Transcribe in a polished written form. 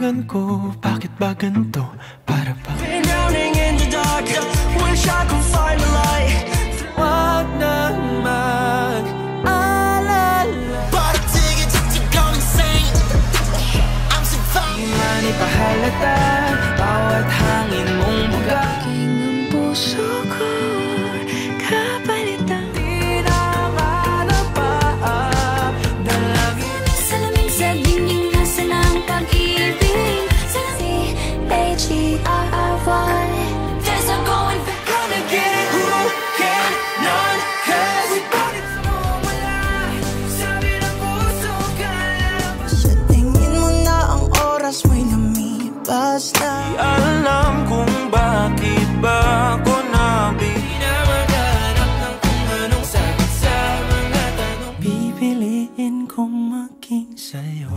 dahilan ko, bakit ba ganito? Para ba been drowning in the dark, wish I could find the light. wag na mag-alala. Bought a ticket to go insane. I'm so fine. Di man ipahalata, bawat hangin mong buga. Aking ang puso ko kapalitan. Di na manapa, dalangin. Salamin sa dingding, nasa ng pag-ibig. C-H-E-R-R-Y. There's no going back. Gonna get it. Who can none? Cause we bought it from wala. Sabi ng puso ka lang. Sa tingin mo na ang oras mo'y lumipas na. Di alam kung bakit ba ako nabigla. Di na maghanap ng kung anong sagot sa mga tanong. Pipiliin kong maging sa'yo.